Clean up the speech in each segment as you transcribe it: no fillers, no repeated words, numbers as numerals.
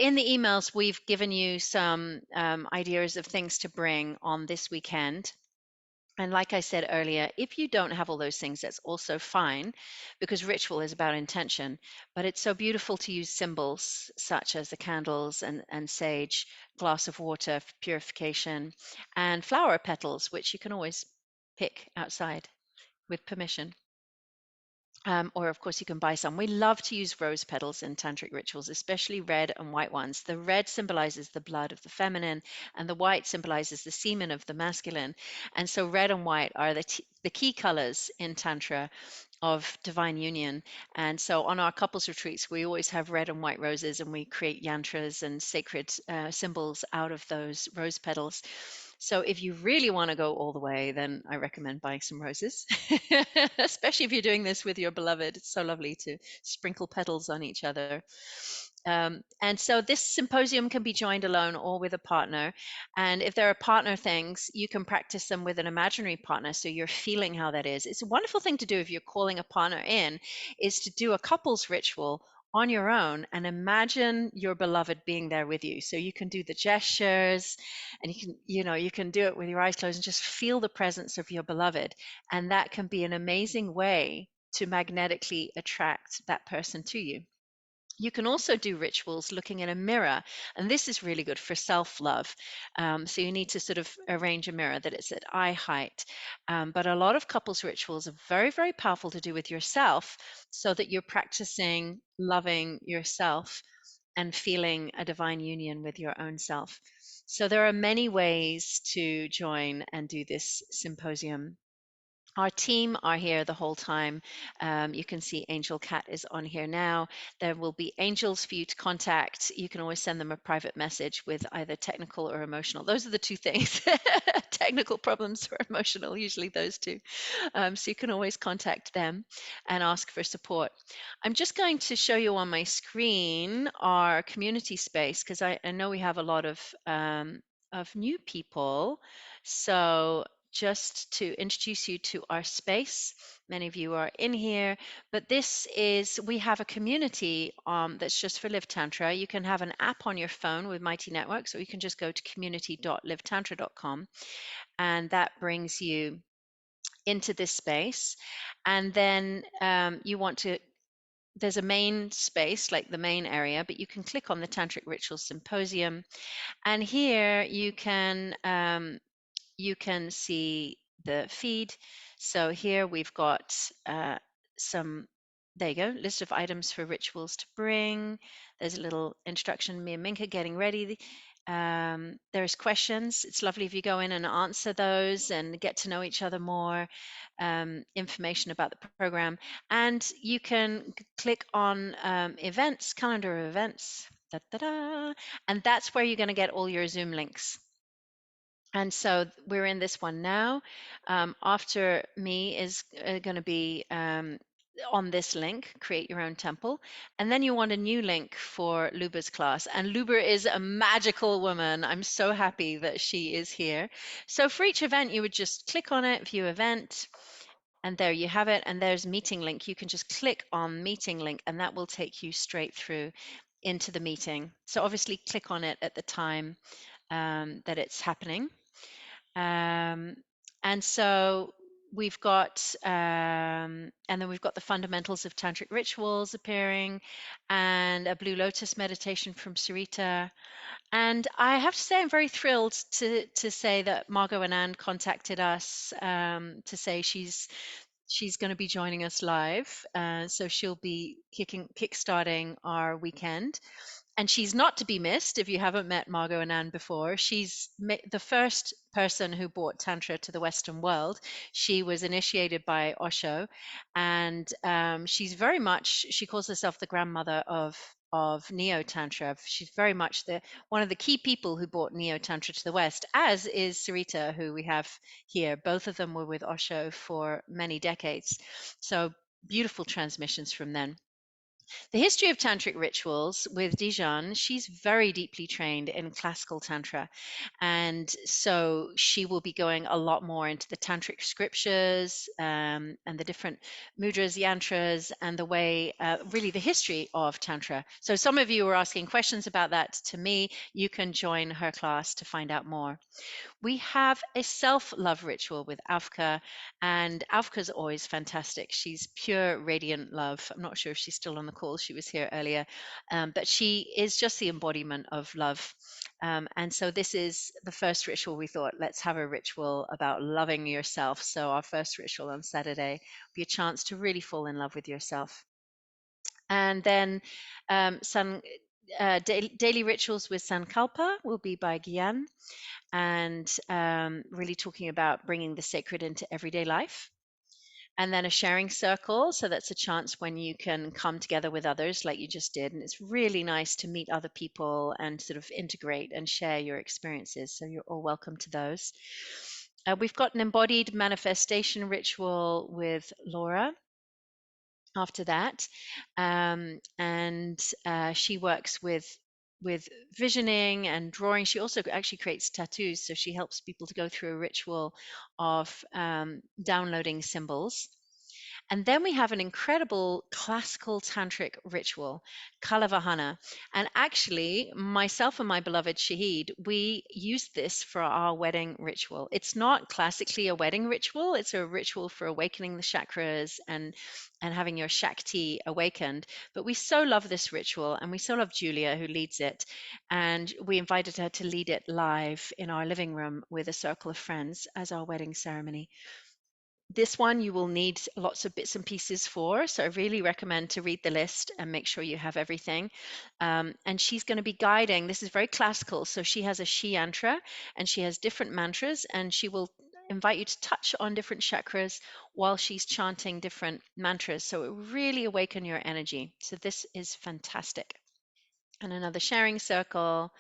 in the emails, we've given you some ideas of things to bring on this weekend. And like I said earlier, if you don't have all those things, that's also fine, because ritual is about intention. But it's so beautiful to use symbols such as the candles and sage, glass of water for purification, and flower petals, which you can always pick outside with permission. Or of course you can buy some. We love to use rose petals in tantric rituals, especially red and white ones. The red symbolizes the blood of the feminine, and the white symbolizes the semen of the masculine. And so red and white are the key colors in tantra of divine union. And so on our couples retreats, we always have red and white roses, and we create yantras and sacred symbols out of those rose petals. So if you really want to go all the way, then I recommend buying some roses, especially if you're doing this with your beloved. It's so lovely to sprinkle petals on each other. And so this symposium can be joined alone or with a partner. And if there are partner things, you can practice them with an imaginary partner, so you're feeling how that is. It's a wonderful thing to do if you're calling a partner in, is to do a couples ritual on your own and imagine your beloved being there with you. So you can do the gestures, and you can do it with your eyes closed and just feel the presence of your beloved. And that can be an amazing way to magnetically attract that person to you. You can also do rituals looking in a mirror, and this is really good for self-love. So you need to sort of arrange a mirror that it's at eye height. But a lot of couples rituals are very, very powerful to do with yourself, so that you're practicing loving yourself and feeling a divine union with your own self. So there are many ways to join and do this symposium. Our team are here the whole time. You can see Angel Cat is on here now. There will be angels for you to contact. You can always send them a private message with either technical or emotional. Those are the two things, technical problems or emotional, usually those two. So you can always contact them and ask for support. I'm just going to show you on my screen our community space, because I know we have a lot of new people. So just to introduce you to our space. Many of you are in here, but we have a community that's just for Live Tantra. You can have an app on your phone with Mighty Networks, or you can just go to community.livetantra.com, and that brings you into this space. And then there's a main space, like the main area, but you can click on the Tantric Ritual Symposium, and here you can see the feed. So here we've got there you go, list of items for rituals to bring. There's a little instruction, me and Minka getting ready. There's questions. It's lovely if you go in and answer those and get to know each other more, information about the program. And you can click on events, calendar of events, and that's where you're going to get all your Zoom links. And so we're in this one now. After me is going to be on this link, create your own temple. And then you want a new link for Luba's class. And Luba is a magical woman. I'm so happy that she is here. So for each event, you would just click on it, view event, and there you have it. And there's meeting link. You can just click on meeting link, and that will take you straight through into the meeting. So obviously click on it at the time that it's happening. And so we've got, and then we've got the fundamentals of tantric rituals appearing, and a Blue Lotus meditation from Sarita. And I have to say, I'm very thrilled to say that Margot Anand contacted us to say she's going to be joining us live. So she'll be kickstarting our weekend. And she's not to be missed if you haven't met Margot Anand before. She's the first person who brought Tantra to the Western world. She was initiated by Osho, and she's very much, she calls herself the grandmother of Neo-Tantra. She's very much one of the key people who brought Neo-Tantra to the West, as is Sarita, who we have here. Both of them were with Osho for many decades. So beautiful transmissions from then. The history of tantric rituals with Dijon, she's very deeply trained in classical tantra. And so she will be going a lot more into the tantric scriptures, and the different mudras, yantras, and the way, really the history of tantra. So some of you were asking questions about that to me. You can join her class to find out more. We have a self-love ritual with Avka, and Avka's always fantastic. She's pure radiant love. I'm not sure if she's still on the call. She was here earlier, but she is just the embodiment of love. And so this is the first ritual. We thought, let's have a ritual about loving yourself. So our first ritual on Saturday will be a chance to really fall in love with yourself. And then some daily rituals with Sankalpa will be by Gyan, and really talking about bringing the sacred into everyday life. And then a sharing circle. So that's a chance when you can come together with others like you just did. And it's really nice to meet other people and sort of integrate and share your experiences. So you're all welcome to those. We've got an embodied manifestation ritual with Laura after that, and she works with visioning and drawing. She also actually creates tattoos, so she helps people to go through a ritual of downloading symbols. And then we have an incredible classical tantric ritual, Kalavahana. And actually, myself and my beloved Shahid, we used this for our wedding ritual. It's not classically a wedding ritual, it's a ritual for awakening the chakras and having your Shakti awakened. But we so love this ritual, and we so love Julia, who leads it. And we invited her to lead it live in our living room with a circle of friends as our wedding ceremony. This one you will need lots of bits and pieces for, so I really recommend to read the list and make sure you have everything. And she's going to be guiding. This is very classical, so she has a Shi yantra and she has different mantras, and she will invite you to touch on different chakras while she's chanting different mantras. So it will really awaken your energy. So this is fantastic. And another sharing circle,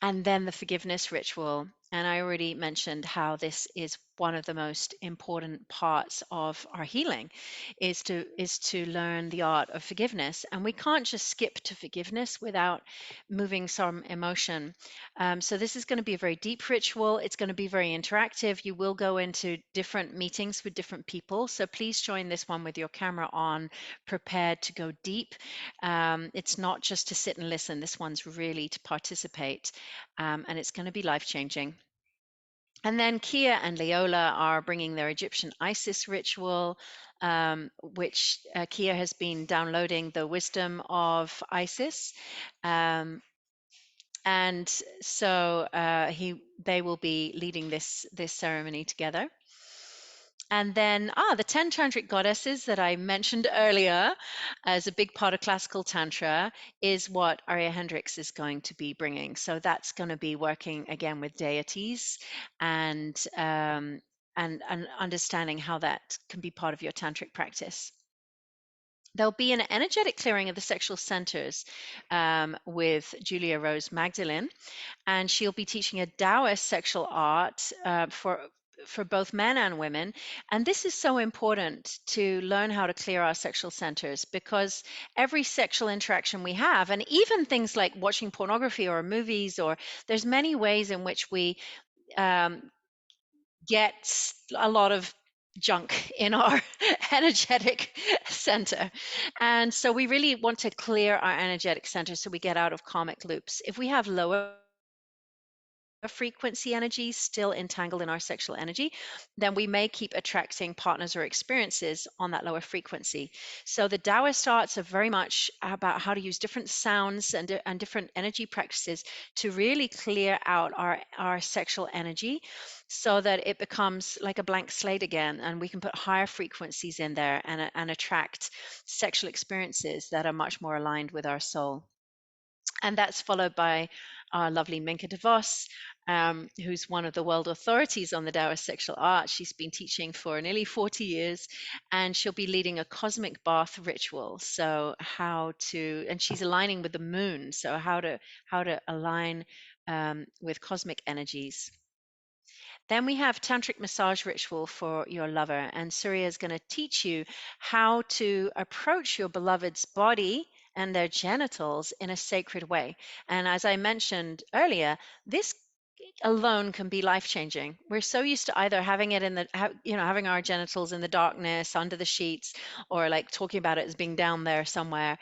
and then the forgiveness ritual. And I already mentioned how this is one of the most important parts of our healing, is to learn the art of forgiveness. And we can't just skip to forgiveness without moving some emotion. So this is going to be a very deep ritual. It's going to be very interactive. You will go into different meetings with different people. So please join this one with your camera on, prepared to go deep. It's not just to sit and listen. This one's really to participate, and it's going to be life changing. And then Kia and Leola are bringing their Egyptian Isis ritual, which Kia has been downloading the wisdom of Isis. Um, and so they will be leading this ceremony together. And then, the 10 tantric goddesses that I mentioned earlier as a big part of classical tantra is what Arya Hendricks is going to be bringing. So that's going to be working again with deities, and and understanding how that can be part of your tantric practice. There'll be an energetic clearing of the sexual centers, with Julia Rose Magdalene, and she'll be teaching a Taoist sexual art, for both men and women. And this is so important to learn how to clear our sexual centers, because every sexual interaction we have, and even things like watching pornography or movies, or there's many ways in which we um, get a lot of junk in our energetic center. And so we really want to clear our energetic center so we get out of karmic loops. If we have lower frequency energy still entangled in our sexual energy, then we may keep attracting partners or experiences on that lower frequency. So the Taoist arts are very much about how to use different sounds and different energy practices to really clear out our sexual energy, so that it becomes like a blank slate again, and we can put higher frequencies in there and attract sexual experiences that are much more aligned with our soul. And that's followed by our lovely Minka DeVos, who's one of the world authorities on the Taoist sexual art. She's been teaching for nearly 40 years, and she'll be leading a cosmic bath ritual. So and she's aligning with the moon. So how to align with cosmic energies. Then we have Tantric massage ritual for your lover, and Surya is going to teach you how to approach your beloved's body and their genitals in a sacred way. And as I mentioned earlier, this alone can be life changing. We're so used to either having it in the, having our genitals in the darkness under the sheets, or like talking about it as being down there somewhere,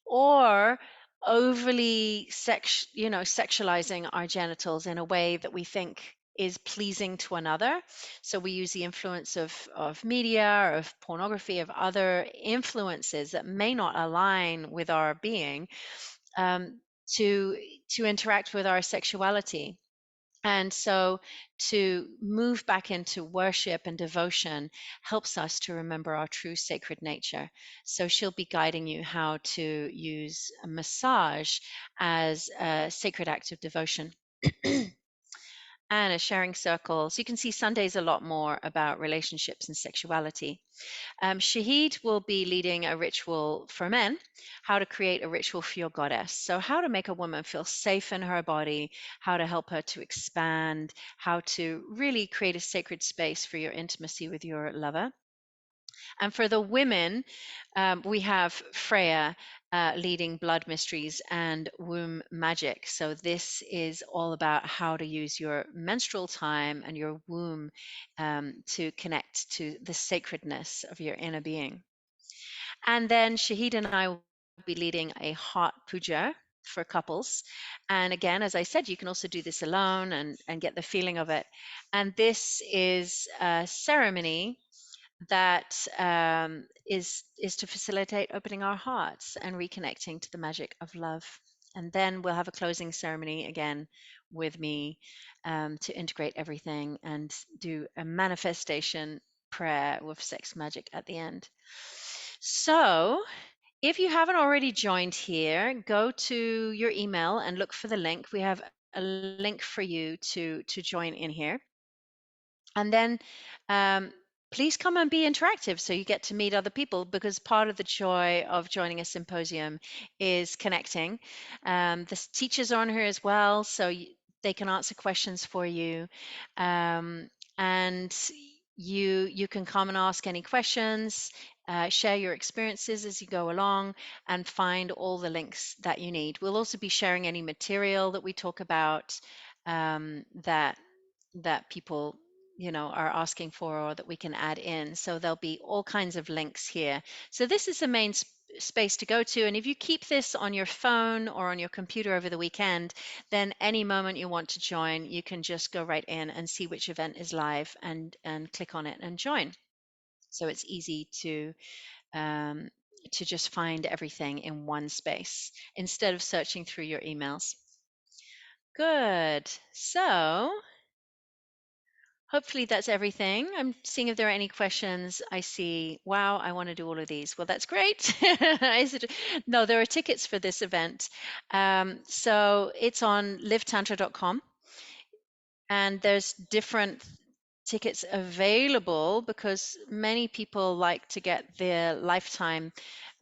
or overly sexualizing our genitals in a way that we think is pleasing to another. So we use the influence of media, of pornography, of other influences that may not align with our being, um, to interact with our sexuality. And so to move back into worship and devotion helps us to remember our true sacred nature. So she'll be guiding you how to use a massage as a sacred act of devotion. And a sharing circle. So you can see Sunday's a lot more about relationships and sexuality. Shahid will be leading a ritual for men, how to create a ritual for your goddess. So, how to make a woman feel safe in her body, how to help her to expand, how to really create a sacred space for your intimacy with your lover. And for the women, we have Freya leading blood mysteries and womb magic. So, this is all about how to use your menstrual time and your womb to connect to the sacredness of your inner being. And then Shahid and I will be leading a heart puja for couples. And again, as I said, you can also do this alone and get the feeling of it. And this is a ceremony that is to facilitate opening our hearts and reconnecting to the magic of love. And then we'll have a closing ceremony again with me, to integrate everything and do a manifestation prayer with sex magic at the end. So, if you haven't already joined here, go to your email and look for the link. We have a link for you to join in here. And then please come and be interactive so you get to meet other people, because part of the joy of joining a symposium is connecting. The teachers are on here as well, so they can answer questions for you. And you can come and ask any questions, share your experiences as you go along, and find all the links that you need. We'll also be sharing any material that we talk about, that people are asking for, or that we can add in. So there'll be all kinds of links here. So this is the main space to go to, and if you keep this on your phone or on your computer over the weekend, then any moment you want to join, you can just go right in and see which event is live and click on it and join. So it's easy to just find everything in one space instead of searching through your emails. Good. So hopefully that's everything. I'm seeing if there are any questions. I see, wow, I want to do all of these. Well, that's great. No, there are tickets for this event. So it's on livetantra.com, and there's different tickets available because many people like to get their lifetime.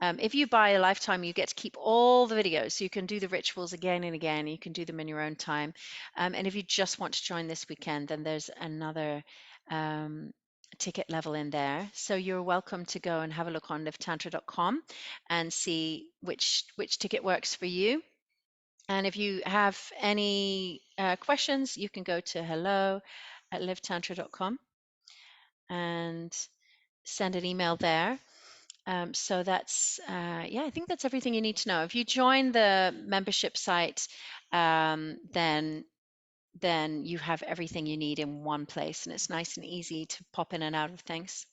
If you buy a lifetime, you get to keep all the videos. So you can do the rituals again and again. You can do them in your own time. And if you just want to join this weekend, then there's another ticket level in there. So you're welcome to go and have a look on livetantra.com and see which ticket works for you. And if you have any questions, you can go to hello@livetantra.com and send an email there. So that's, yeah, I think that's everything you need to know. If you join the membership site, then you have everything you need in one place, and it's nice and easy to pop in and out of things.